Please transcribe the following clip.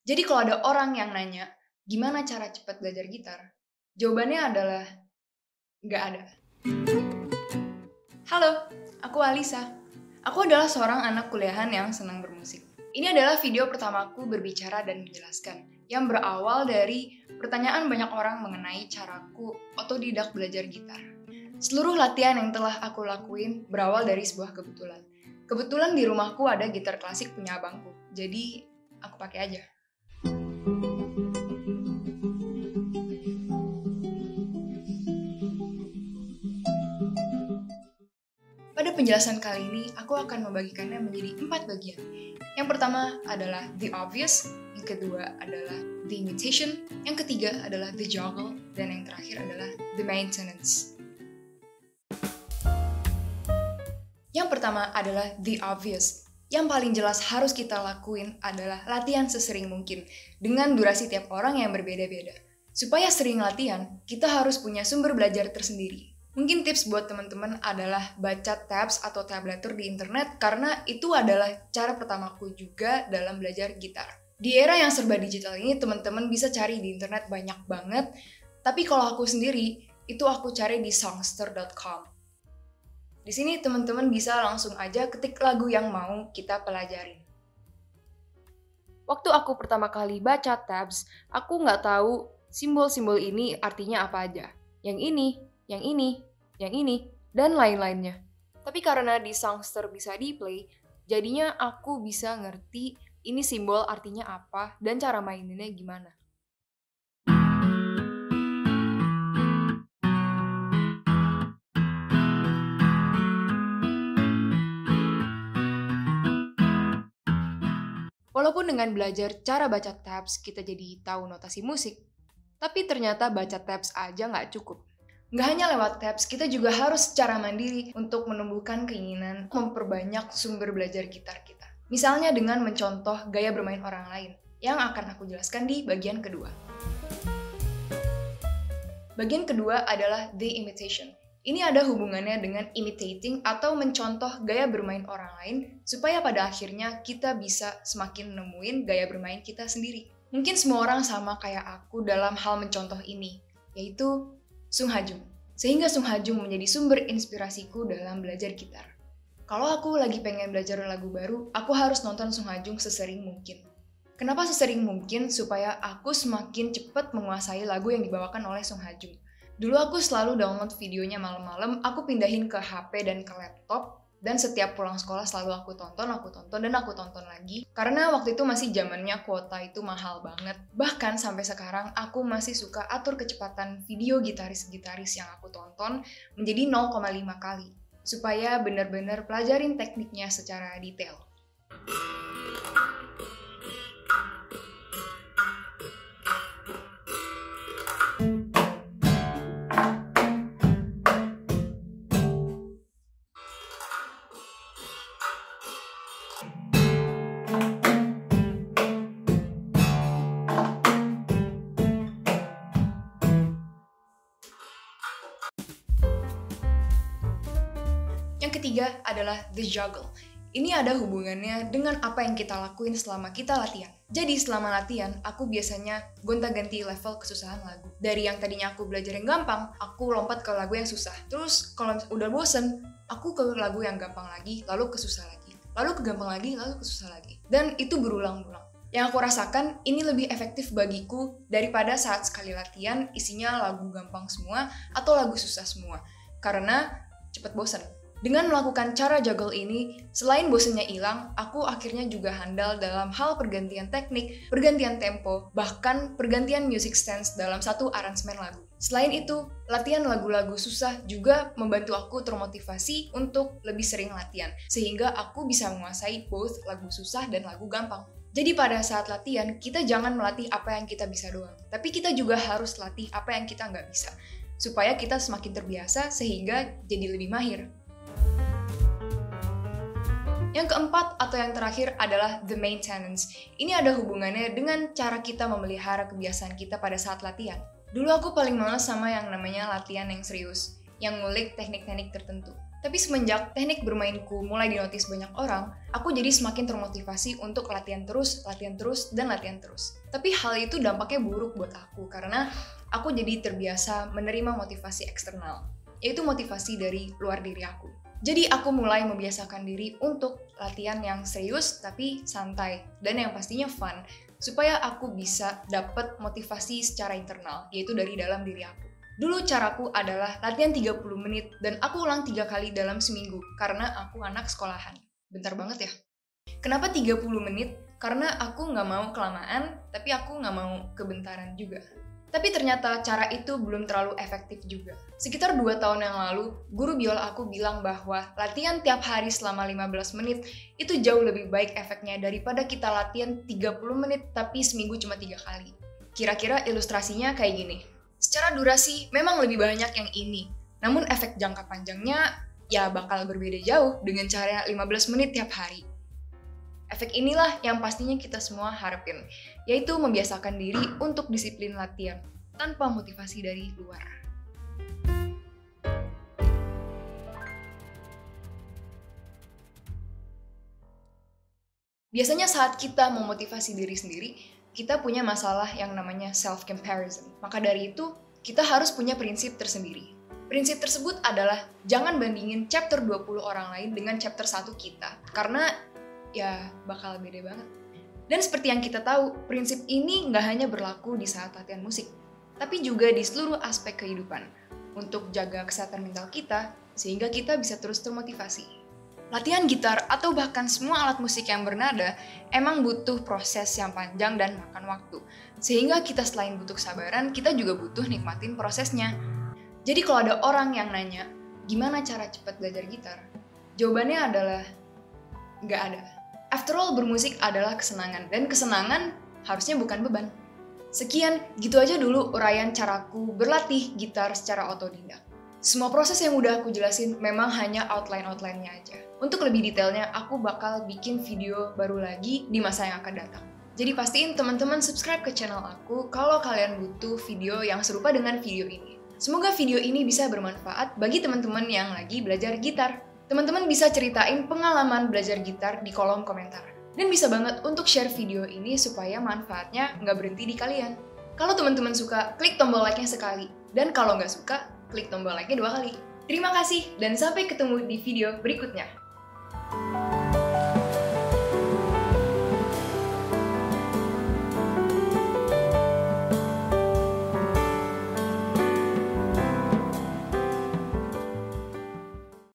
Jadi kalau ada orang yang nanya, gimana cara cepat belajar gitar? Jawabannya adalah, nggak ada. Halo, aku Alisa. Aku adalah seorang anak kuliahan yang senang bermusik. Ini adalah video pertamaku berbicara dan menjelaskan, yang berawal dari pertanyaan banyak orang mengenai caraku otodidak belajar gitar. Seluruh latihan yang telah aku lakuin berawal dari sebuah kebetulan. Kebetulan di rumahku ada gitar klasik punya abangku, jadi aku pakai aja. Pada penjelasan kali ini, aku akan membagikannya menjadi 4 bagian. Yang pertama adalah the obvious, yang kedua adalah the imitation, yang ketiga adalah the juggle, dan yang terakhir adalah the maintenance. Yang pertama adalah the obvious. Yang paling jelas harus kita lakuin adalah latihan sesering mungkin, dengan durasi tiap orang yang berbeda-beda. Supaya sering latihan, kita harus punya sumber belajar tersendiri. Mungkin tips buat teman-teman adalah baca tabs atau tablatur di internet karena itu adalah cara pertamaku juga dalam belajar gitar. Di era yang serba digital ini teman-teman bisa cari di internet banyak banget, tapi kalau aku sendiri itu aku cari di songster.com. Di sini teman-teman bisa langsung aja ketik lagu yang mau kita pelajarin. Waktu aku pertama kali baca tabs, aku nggak tahu simbol-simbol ini artinya apa aja. Yang ini, dan lain-lainnya. Tapi karena di Songster bisa di-play, jadinya aku bisa ngerti ini simbol artinya apa dan cara maininnya gimana. Walaupun dengan belajar cara baca tabs kita jadi tahu notasi musik, tapi ternyata baca tabs aja nggak cukup. Nggak hanya lewat tabs, kita juga harus secara mandiri untuk menumbuhkan keinginan memperbanyak sumber belajar gitar kita. Misalnya dengan mencontoh gaya bermain orang lain, yang akan aku jelaskan di bagian kedua. Bagian kedua adalah the imitation. Ini ada hubungannya dengan imitating atau mencontoh gaya bermain orang lain, supaya pada akhirnya kita bisa semakin nemuin gaya bermain kita sendiri. Mungkin semua orang sama kayak aku dalam hal mencontoh ini, yaitu Sung Ha Jung. Sehingga Sung Ha Jung menjadi sumber inspirasiku dalam belajar gitar. Kalau aku lagi pengen belajar lagu baru, aku harus nonton Sung Ha Jung sesering mungkin. Kenapa sesering mungkin? Supaya aku semakin cepat menguasai lagu yang dibawakan oleh Sung Ha Jung. Dulu aku selalu download videonya malam-malam, aku pindahin ke HP dan ke laptop, dan setiap pulang sekolah selalu aku tonton lagi. Karena waktu itu masih zamannya kuota itu mahal banget. Bahkan sampai sekarang aku masih suka atur kecepatan video gitaris-gitaris yang aku tonton menjadi 0,5 kali. Supaya benar-benar pelajarin tekniknya secara detail. Yang ketiga adalah the juggle. Ini ada hubungannya dengan apa yang kita lakuin selama kita latihan. Jadi selama latihan, aku biasanya gonta-ganti level kesusahan lagu. Dari yang tadinya aku belajar yang gampang, aku lompat ke lagu yang susah. Terus kalau udah bosen, aku ke lagu yang gampang lagi, lalu ke susah lagi. Lalu ke gampang lagi, lalu ke susah lagi. Dan itu berulang-ulang. Yang aku rasakan, ini lebih efektif bagiku daripada saat sekali latihan isinya lagu gampang semua atau lagu susah semua. Karena cepet bosen. Dengan melakukan cara juggle ini, selain bosennya hilang, aku akhirnya juga handal dalam hal pergantian teknik, pergantian tempo, bahkan pergantian music stance dalam satu aransemen lagu. Selain itu, latihan lagu-lagu susah juga membantu aku termotivasi untuk lebih sering latihan, sehingga aku bisa menguasai both lagu susah dan lagu gampang. Jadi pada saat latihan, kita jangan melatih apa yang kita bisa doang, tapi kita juga harus latih apa yang kita nggak bisa, supaya kita semakin terbiasa sehingga jadi lebih mahir. Yang keempat atau yang terakhir adalah the maintenance. Ini ada hubungannya dengan cara kita memelihara kebiasaan kita pada saat latihan. Dulu aku paling males sama yang namanya latihan yang serius, yang ngulik teknik-teknik tertentu. Tapi semenjak teknik bermainku mulai dinotis banyak orang, aku jadi semakin termotivasi untuk latihan terus, dan latihan terus. Tapi hal itu dampaknya buruk buat aku karena aku jadi terbiasa menerima motivasi eksternal, yaitu motivasi dari luar diri aku. Jadi aku mulai membiasakan diri untuk latihan yang serius tapi santai dan yang pastinya fun, supaya aku bisa dapat motivasi secara internal, yaitu dari dalam diri aku. Dulu caraku adalah latihan 30 menit dan aku ulang 3 kali dalam seminggu karena aku anak sekolahan. Bentar banget ya. Kenapa 30 menit? Karena aku nggak mau kelamaan, tapi aku nggak mau kebentaran juga. Tapi ternyata cara itu belum terlalu efektif juga. Sekitar 2 tahun yang lalu, guru biola aku bilang bahwa latihan tiap hari selama 15 menit itu jauh lebih baik efeknya daripada kita latihan 30 menit tapi seminggu cuma 3 kali. Kira-kira ilustrasinya kayak gini. Secara durasi memang lebih banyak yang ini, namun efek jangka panjangnya ya bakal berbeda jauh dengan cara 15 menit tiap hari. Efek inilah yang pastinya kita semua harapin, yaitu membiasakan diri untuk disiplin latihan tanpa motivasi dari luar. Biasanya saat kita memotivasi diri sendiri, kita punya masalah yang namanya self-comparison. Maka dari itu, kita harus punya prinsip tersendiri. Prinsip tersebut adalah jangan bandingin chapter 20 orang lain dengan chapter 1 kita. Karena ya bakal beda banget. Dan seperti yang kita tahu, prinsip ini nggak hanya berlaku di saat latihan musik, tapi juga di seluruh aspek kehidupan. Untuk jaga kesehatan mental kita, sehingga kita bisa terus termotivasi. Latihan gitar atau bahkan semua alat musik yang bernada emang butuh proses yang panjang dan makan waktu. Sehingga kita selain butuh kesabaran, kita juga butuh nikmatin prosesnya. Jadi kalau ada orang yang nanya, gimana cara cepat belajar gitar? Jawabannya adalah, nggak ada. After all, bermusik adalah kesenangan, dan kesenangan harusnya bukan beban. Sekian, gitu aja dulu uraian caraku berlatih gitar secara otodidak. Semua proses yang udah aku jelasin memang hanya outline-nya aja. Untuk lebih detailnya, aku bakal bikin video baru lagi di masa yang akan datang. Jadi pastiin teman-teman subscribe ke channel aku kalau kalian butuh video yang serupa dengan video ini. Semoga video ini bisa bermanfaat bagi teman-teman yang lagi belajar gitar. Teman-teman bisa ceritain pengalaman belajar gitar di kolom komentar. Dan bisa banget untuk share video ini supaya manfaatnya nggak berhenti di kalian. Kalau teman-teman suka, klik tombol like-nya sekali. Dan kalau nggak suka, klik tombol like-nya 2 kali. Terima kasih, dan sampai ketemu di video berikutnya.